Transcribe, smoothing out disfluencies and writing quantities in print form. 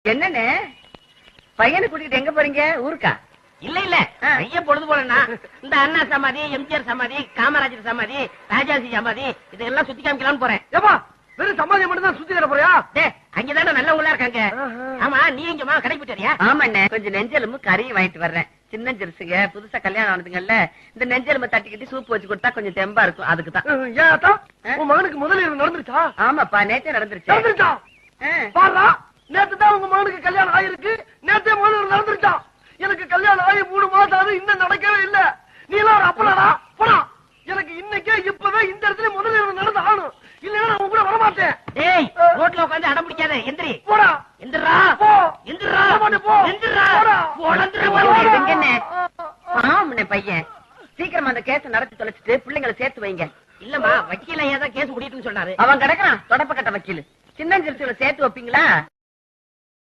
என்னன்னு பையனை கூட்டிட்டு எங்க போறீங்க? ஊருக்கா? இல்ல இல்ல ஐயா பொழுது போலன்னா இந்த அண்ணா சமாதி, எம்ஜிஆர் சமாதி, காமராஜர் சமாதி, ராஜாஜி சமாதி இதெல்லாம் சுத்தி காமிக்கலாம்னு போறேன். ஏப்பா வெறும் சமாதியை மட்டும் தான் சுத்தி தர போறியா? அங்கதானே நல்லவங்களா இருக்காங்க. ஆமா நீ எங்கம்மா கடைக்கு போயிட்டியா? ஆமாண்ணே, கொஞ்சம் நெஞ்செலும்பு கறியும் வாங்கிட்டு வர்றேன். சின்ன ஜெருசுங்க புதுசா கல்யாணம் ஆனதுங்கல்ல, இந்த நெஞ்செலும்பு தட்டிக்கிட்டு சூப் வச்சு கொடுத்தா கொஞ்சம் தெம்பா இருக்கும். அதுக்குதான். ஏன் அத்தா உன் மகனுக்கு முதலில் நடந்துருச்சா? ஆமாப்பா, நேத்தே நடந்துருச்சு. நடந்துருச்சா? பாரா, நேத்து தான் உங்க மகனுக்கு கல்யாணம் ஆயிருக்கு. நேத்தே முதலில் நடந்துருச்சா? எனக்கு கல்யாணம் ஆகி 3 மாசம் ஆகுது, இன்னும் நடக்கவே இல்ல. நீ எல்லாம் ஒரு அப்பனாடா? போடா. எனக்கு இன்னைக்கே இப்பவே இந்த இடத்துல முதலில் நடந்து ஆகணும். இல்லன்னா நான் உங்க கூட வரமாட்டேன். டேய் ரோட்ல உட்கார்ந்து அடம் பிடிக்காத. எந்திரி. போடா. எந்திரா. போ. எந்திரா. போ. எந்திரா. ஆமாண்ணே பையன், சீக்கிரமா அந்த கேஸ் நடத்தி தொலைச்சிட்டு பிள்ளைங்களை சேர்த்து வைங்க. இல்லம்மா வக்கீல ஏதாவது கேஸ் முடியுதுன்னு சொன்னாரு. அவன் கிடக்குறான் தொடப்ப கட்ட வக்கீல். சின்ன ஜெருசுல சேர்த்து வைப்பீங்களா?